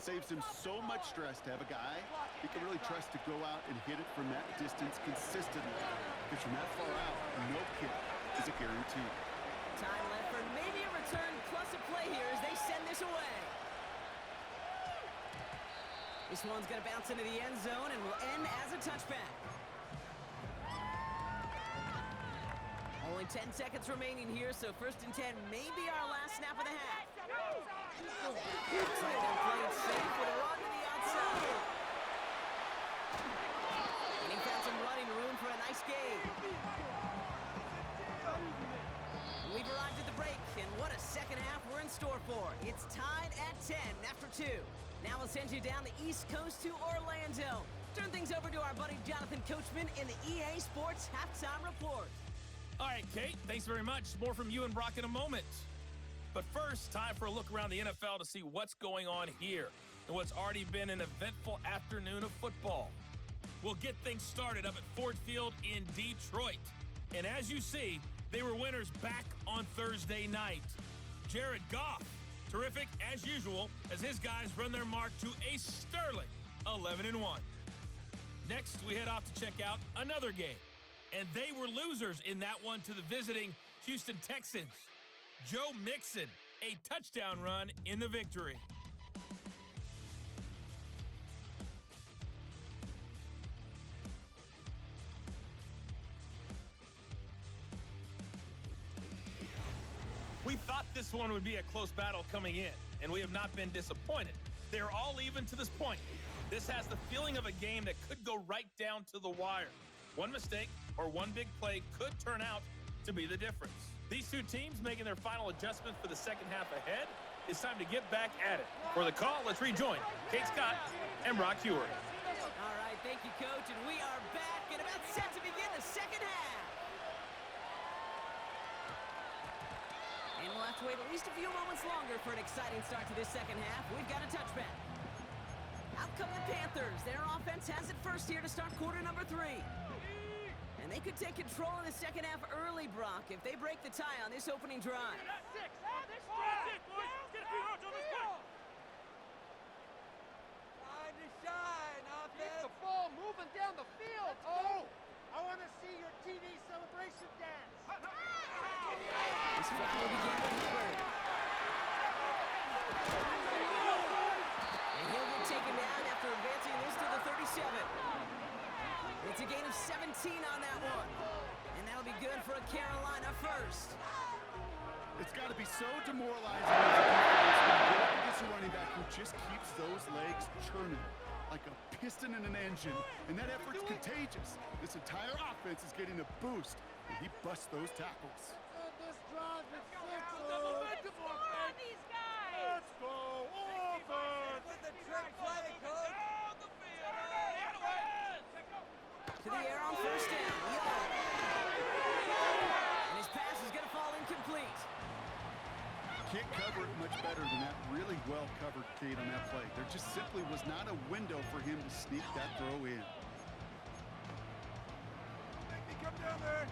Saves him so much stress to have a guy he can really trust to go out and hit it from that distance consistently. Because from that far out, no kick is a guarantee. Time left for maybe a return plus a play here as they send this away. This one's going to bounce into the end zone and will end as a touchback. Only 10 seconds remaining here, so 1st and 10 may be our last snap of the half. Looks like they're playing safe with a run to the outside. And he found some running room for a nice gain. We've arrived at the break, and what a second half we're in store for. It's tied at 10 after 2. Now we'll send you down the East Coast to Orlando. Turn things over to our buddy Jonathan Coachman in the EA Sports Halftime Report. All right, Kate, thanks very much. More from you and Brock in a moment. But first, time for a look around the NFL to see what's going on here and what's already been an eventful afternoon of football. We'll get things started up at Ford Field in Detroit. And as you see, they were winners back on Thursday night. Jared Goff, terrific as usual, as his guys run their mark to a sterling 11-1. Next, we head off to check out another game. And they were losers in that one to the visiting Houston Texans. Joe Mixon, a touchdown run in the victory. We thought this one would be a close battle coming in, and we have not been disappointed. They're all even to this point. This has the feeling of a game that could go right down to the wire. One mistake or one big play could turn out to be the difference. These two teams making their final adjustments for the second half ahead. It's time to get back at it. For the call, let's rejoin Kate Scott and Brock Huard. All right, thank you, Coach, and we are back and about set to begin the second half. And we'll have to wait at least a few moments longer for an exciting start to this second half. We've got a touchback. Out come the Panthers. Their offense has it first here to start quarter number 3. And they could take control in the second half early, Brock, if they break the tie on this opening drive. Time to shine, offense. Keep the ball moving down the field. Oh, I want to see your TV celebration dance. This foul will begin with Hubbard. And he'll get taken down after advancing this to the 37. It's a gain of 17 on that one. And that'll be good for a Carolina first. It's got to be so demoralizing against a running back who just keeps those legs churning like a piston in an engine, and that effort's contagious. This entire offense is getting a boost, and he busts those tackles. This drive is come on, these guys. Let's go, offense. With the trick play, coach. To the air on first down. Young. And his pass is going to fall incomplete. Can't cover it much better than that. Really well covered, Kate, on that play. There just simply was not a window for him to sneak that throw in. Come down there.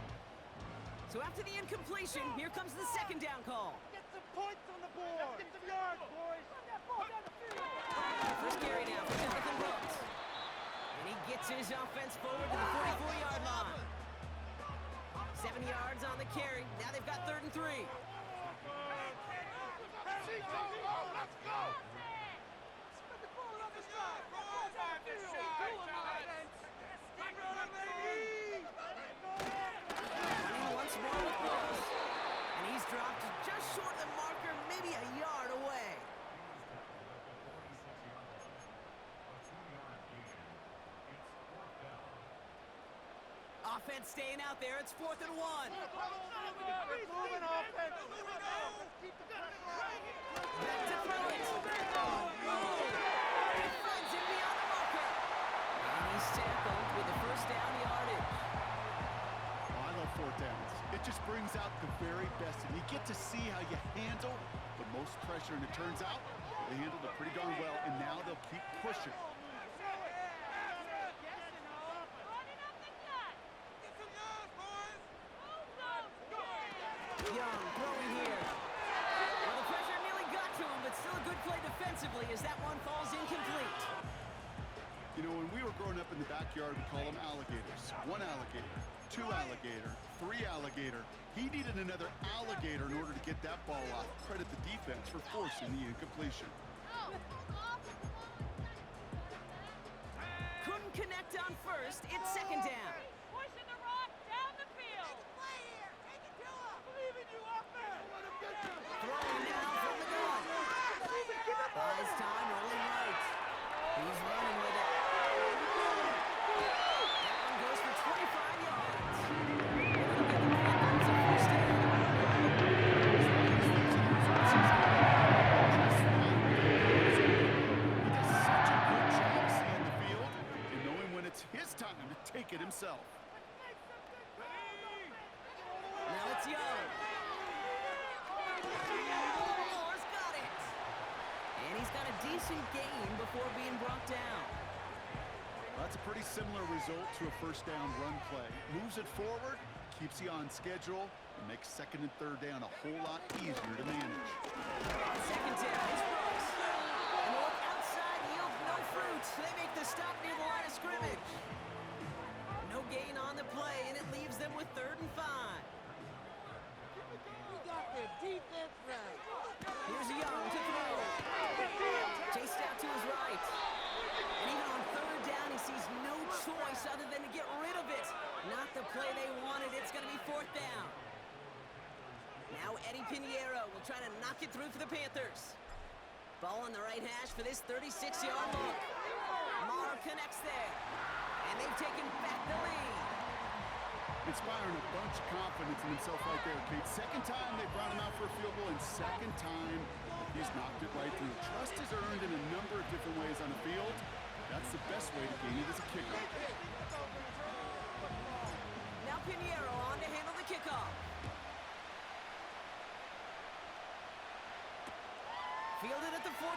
So after the incompletion, here comes the second down call. Get some points on the board. Get some yards, boys. Run that ball down the field. First carry now for Jonathan Brooks. And he gets his offense forward to the 44-yard line. 7 yards on the carry. Now they've got 3rd and 3. Let's go. Spin the ball on the side. Running once more with Brooks. And he's dropped just short of the marker, maybe a yard away. Offense staying out there. It's 4th and 1. We're moving offense. Keep the pressure on. Back to throw it. He finds him beyond the marker. And he's tackled with the first down yardage. Oh, I love 4th downs. It just brings out the very best, and you get to see how you handle the most pressure, and it turns out they handled it pretty darn well, and now they'll keep pushing. Young throwing here. Well, the pressure nearly got to him, but still a good play defensively as that one falls incomplete. You know, when we were growing up in the backyard, we call them alligators. 1 alligator, 2 alligator, 3 alligator. He needed another alligator in order to get that ball off. Credit the defense for forcing the incompletion. Couldn't connect on first. It's second down. Pushing the rock down the field. Play here. Take it to him. Believe in you, offense. Throwing now from the gun. Buys time, rolling right. He's running with it. That one goes for 25 yards. First down. He does such a good job seeing the field and knowing when it's his time to take it himself. Now it's Young. Moore's got it. And he's got a decent gain before being brought down. That's a pretty similar result to a first down run play. Moves it forward, keeps you on schedule, and makes second and third down a whole lot easier to manage. Second down, it's Brooks. And the look outside yields no fruit. They make the stop near the line of scrimmage. No gain on the play, and it leaves them with 3rd and 5. We got their defense right. Here's Young to throw. Chased out to his right. And even on 3rd down, he sees no choice other than to get rid of it. Not the play they wanted. It's going to be 4th down. Now Eddie Pinheiro will try to knock it through for the Panthers. Ball on the right hash for this 36-yard look. Maher connects there. And they've taken back the lead. Inspiring a bunch of confidence in himself right there, Kate. Second time they brought him out for a field goal, and second time he's knocked it right through. Trust is earned in a number of different ways on the field. That's the best way to gain it as a kicker. Now Pinheiro on to handle the kickoff. Fielded at the 14.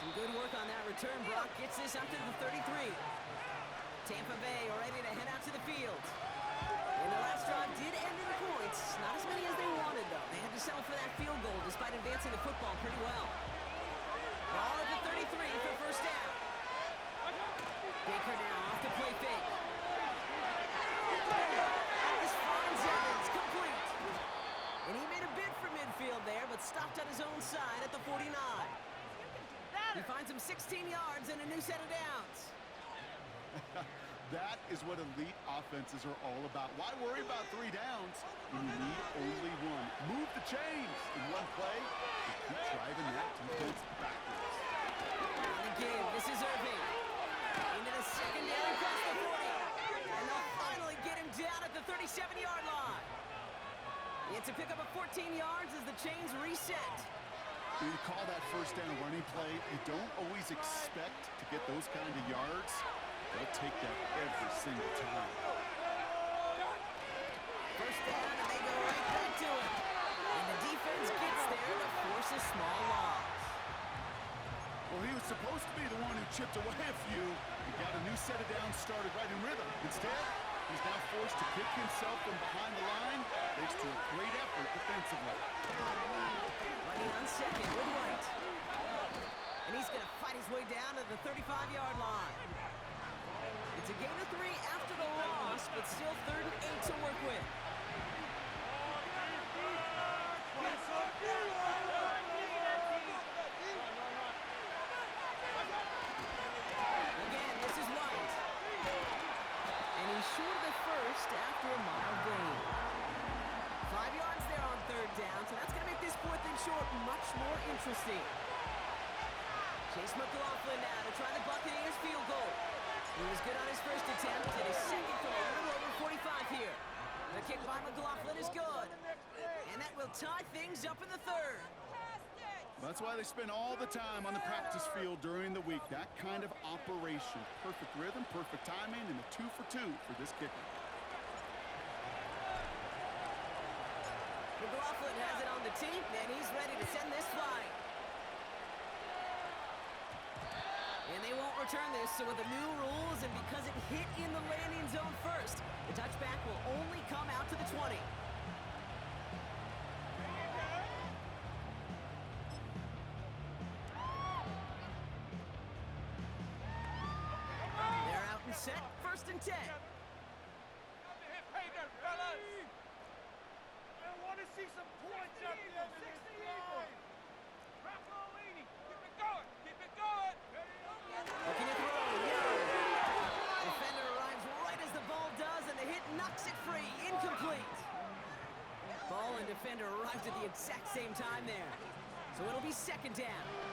Some good work on that return. Brock gets this up to the 33. Tampa Bay are ready to head out to the field. And the last drive did end in points. Not as many as they wanted, though. They had to settle for that field goal despite advancing the football pretty well. Ball at the 33 for first down. Baker now off the play fake. This finds Evans complete. And he made a bid for midfield there, but stopped on his own side at the 49. He finds him 16 yards and a new set of downs. That is what elite offenses are all about. Why worry about 3 downs when you need only 1? Move the chains in one play and keep driving that defense backwards. And again, this is Irving. Into the secondary across the 40. And they'll finally get him down at the 37-yard line. It's a pickup of 14 yards as the chains reset. When you call that first down running play, you don't always expect to get those kind of yards. They'll take that every single time. First down, and they go right back to it. And the defense gets there to force a small loss. Well, he was supposed to be the one who chipped away a few and got a new set of downs started right in rhythm. Instead, he's now forced to pick himself from behind the line thanks to a great effort defensively. Running on second with White. And he's going to fight his way down to the 35-yard line. It's a gain of 3 after the loss, but still 3rd and 8 to work with. Again, this is White. And he's short of the first after a mild gain. 5 yards there on 3rd down, so that's going to make this 4th and short much more interesting. Chase McLaughlin now to try the Buccaneers field goal. He was good on his first attempt, and his second from a little over 45 here. The kick by McLaughlin is good. And that will tie things up in the 3rd. That's why they spend all the time on the practice field during the week. That kind of operation. Perfect rhythm, perfect timing, and a 2 for 2 for this kicker. McLaughlin has it on the tee, and he's ready to send this flying. And they won't return this, so with the new rules and because it hit in the landing zone first, the touchback will only come out to the 20. and 10. Hey there, fellas! I want to see some points at the end of this drive. Keep it going! Keep it going! Looking at throw, Young. Defender arrives right as the ball does, and the hit knocks it free. Incomplete. Ball and defender arrived at the exact same time there. So it'll be second down.